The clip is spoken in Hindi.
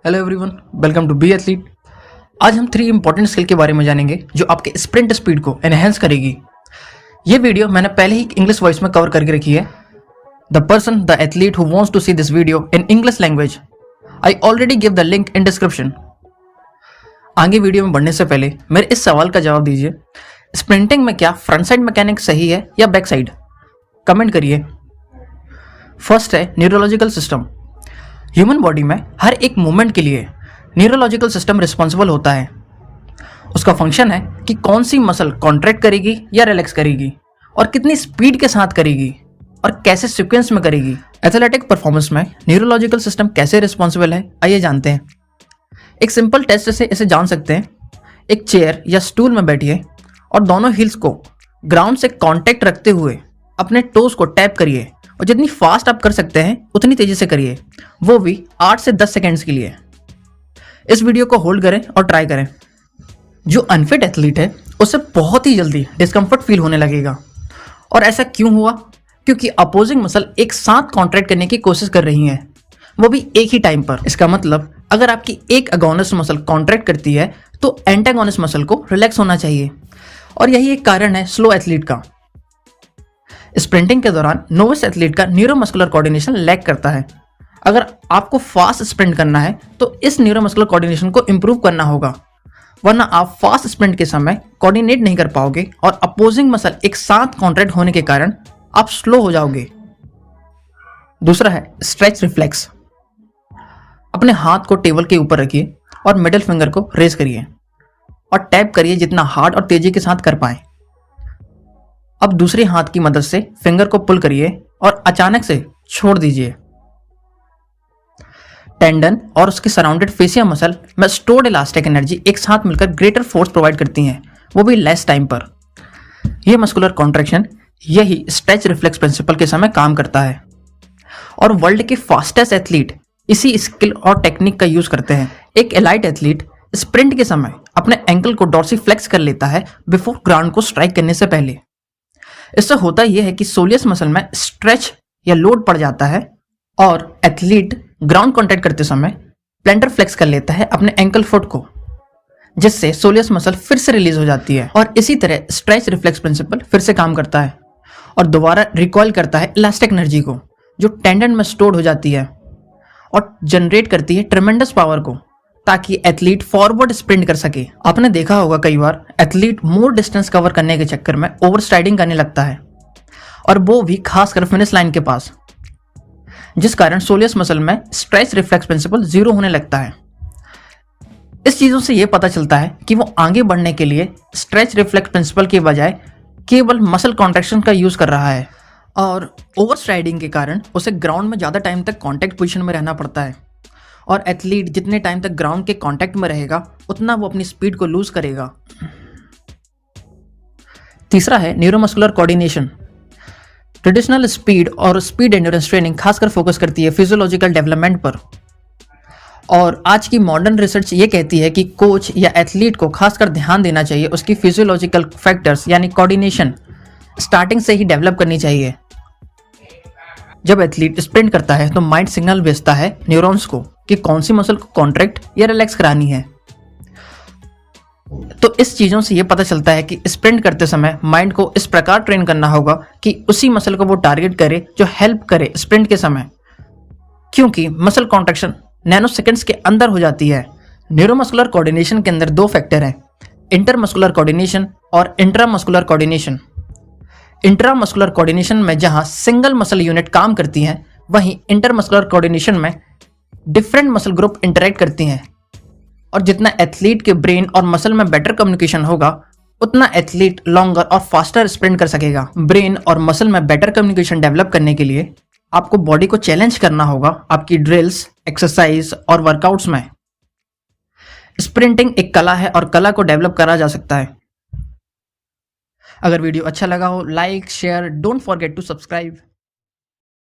Hello everyone, welcome to be athlete. आज हम 3 इंपॉर्टेंट स्किल के बारे में जानेंगे जो आपके स्प्रिंट स्पीड को एनहेंस करेगी। ये वीडियो मैंने पहले ही इंग्लिश वॉइस में कवर करके रखी है। The athlete who wants to see this video in English language, I already give the link in description. आगे वीडियो में बढ़ने से पहले मेरे इस सवाल का जवाब दीजिए, स्प्रिंटिंग में क्या फ्रंट साइड मैकेनिक सही है या बैक साइड? कमेंट करिए। फर्स्ट है न्यूरोलॉजिकल सिस्टम। ह्यूमन बॉडी में हर एक मूवमेंट के लिए न्यूरोलॉजिकल सिस्टम रिस्पॉन्सिबल होता है। उसका फंक्शन है कि कौन सी मसल कॉन्ट्रैक्ट करेगी या रिलैक्स करेगी और कितनी स्पीड के साथ करेगी और कैसे सीक्वेंस में करेगी। एथलेटिक परफॉर्मेंस में न्यूरोलॉजिकल सिस्टम कैसे रिस्पॉन्सिबल है, आइए जानते हैं। एक सिंपल टेस्ट से इसे जान सकते हैं। एक चेयर या स्टूल में बैठिए और दोनों हील्स को ग्राउंड से कॉन्टैक्ट रखते हुए अपने टोज को टैप करिए और जितनी फास्ट आप कर सकते हैं उतनी तेजी से करिए, वो भी 8 से 10 सेकेंड्स के लिए। इस वीडियो को होल्ड करें और ट्राई करें। जो अनफिट एथलीट है उसे बहुत ही जल्दी डिस्कम्फर्ट फील होने लगेगा। और ऐसा क्यों हुआ? क्योंकि अपोजिंग मसल एक साथ कॉन्ट्रैक्ट करने की कोशिश कर रही हैं, वो भी एक ही टाइम पर। इसका मतलब अगर आपकी एक अगोनिस्ट मसल कॉन्ट्रैक्ट करती है तो एंटागोनिस्ट मसल को रिलैक्स होना चाहिए। और यही एक कारण है स्लो एथलीट का। स्प्रिंटिंग के दौरान नोविस एथलीट का न्यूरोमस्कुलर कोऑर्डिनेशन लैक करता है। अगर आपको फास्ट स्प्रिंट करना है तो इस न्यूरोमस्कुलर कोऑर्डिनेशन को इंप्रूव करना होगा, वरना आप फास्ट स्प्रिंट के समय कोऑर्डिनेट नहीं कर पाओगे और अपोजिंग मसल एक साथ कॉन्ट्रैक्ट होने के कारण आप स्लो हो जाओगे। दूसरा है स्ट्रेच रिफ्लेक्स। अपने हाथ को टेबल के ऊपर रखिए और मिडिल फिंगर को रेज करिए और टैप करिए जितना हार्ड और तेजी के साथ कर पाए। अब दूसरे हाथ की मदद से फिंगर को पुल करिए और अचानक से छोड़ दीजिए। टेंडन और उसके सराउंडेड फेसिया मसल में स्टोर्ड इलास्टिक एनर्जी एक साथ मिलकर ग्रेटर फोर्स प्रोवाइड करती हैं, वो भी लेस टाइम पर। यह मस्कुलर कॉन्ट्रैक्शन यही स्ट्रेच रिफ्लेक्स प्रिंसिपल के समय काम करता है। और वर्ल्ड के फास्टेस्ट एथलीट इसी स्किल और टेक्निक का यूज करते हैं। एक एलाइट एथलीट स्प्रिंट के समय अपने एंकल को डॉर्सी फ्लेक्स कर लेता है बिफोर ग्राउंड को स्ट्राइक करने से पहले। इससे होता यह है कि सोलियस मसल में स्ट्रेच या लोड पड़ जाता है और एथलीट ग्राउंड कॉन्टैक्ट करते समय प्लेंटर फ्लेक्स कर लेता है अपने एंकल फुट को, जिससे सोलियस मसल फिर से रिलीज हो जाती है। और इसी तरह स्ट्रेच रिफ्लेक्स प्रिंसिपल फिर से काम करता है और दोबारा रिकॉइल करता है इलास्टिक एनर्जी को जो टेंडन में स्टोर्ड हो जाती है और जनरेट करती है ट्रेमेंडस पावर को, ताकि एथलीट फॉरवर्ड स्प्रिंट कर सके। आपने देखा होगा कई बार एथलीट मोर डिस्टेंस कवर करने के चक्कर में ओवर स्ट्राइडिंग करने लगता है, और वो भी खासकर फिनिश लाइन के पास, जिस कारण सोलियस मसल में स्ट्रेच रिफ्लेक्स प्रिंसिपल 0 होने लगता है। इस चीजों से यह पता चलता है कि वो आगे बढ़ने के लिए स्ट्रेच रिफ्लेक्स प्रिंसिपल के बजाय केवल मसल कॉन्ट्रैक्शन का यूज कर रहा है। और ओवर स्ट्राइडिंग के कारण उसे ग्राउंड में ज्यादा टाइम तक कॉन्टैक्ट पोजीशन में रहना पड़ता है, और एथलीट जितने टाइम तक ग्राउंड के कांटेक्ट में रहेगा उतना वो अपनी स्पीड को लूज करेगा। तीसरा है न्यूरोमस्कुलर कोऑर्डिनेशन। ट्रेडिशनल स्पीड और स्पीड एंड्योरेंस ट्रेनिंग खासकर फोकस करती है फिजियोलॉजिकल डेवलपमेंट पर, और आज की मॉडर्न रिसर्च ये कहती है कि कोच या एथलीट को खासकर ध्यान देना चाहिए उसकी फिजियोलॉजिकल फैक्टर्स यानी कोऑर्डिनेशन स्टार्टिंग से ही डेवलप करनी चाहिए। जब एथलीट स्प्रिंट करता है तो माइंड सिग्नल भेजता है न्यूरॉन्स को कि कौन सी मसल को कॉन्ट्रैक्ट या रिलैक्स करानी है। तो इस चीजों से यह पता चलता है कि स्प्रिंट करते समय माइंड को इस प्रकार ट्रेन करना होगा कि उसी मसल को वो टारगेट करे जो हेल्प करे स्प्रिंट के समय, क्योंकि मसल कॉन्ट्रैक्शन नैनो सेकेंड्स के अंदर हो जाती है। न्यूरोमस्कुलर कोऑर्डिनेशन के अंदर 2 फैक्टर हैं, इंटरमस्कुलर कोऑर्डिनेशन और इंट्रामस्कुलर कोऑर्डिनेशन। इंट्रामस्कुलर कोऑर्डिनेशन में जहां सिंगल मसल यूनिट काम करती हैं, वहीं इंटरमस्कुलर कोऑर्डिनेशन में डिफरेंट मसल ग्रुप इंटरेक्ट करती हैं। और जितना एथलीट के ब्रेन और मसल में बेटर कम्युनिकेशन होगा उतना एथलीट लॉन्गर और फास्टर स्प्रिंट कर सकेगा। ब्रेन और मसल में बेटर कम्युनिकेशन डेवलप करने के लिए आपको बॉडी को चैलेंज करना होगा आपकी ड्रिल्स, एक्सरसाइज और वर्कआउट्स में। स्प्रिंटिंग एक कला है और कला को डेवलप करा जा सकता है। अगर वीडियो अच्छा लगा हो, like share, don't forget to subscribe.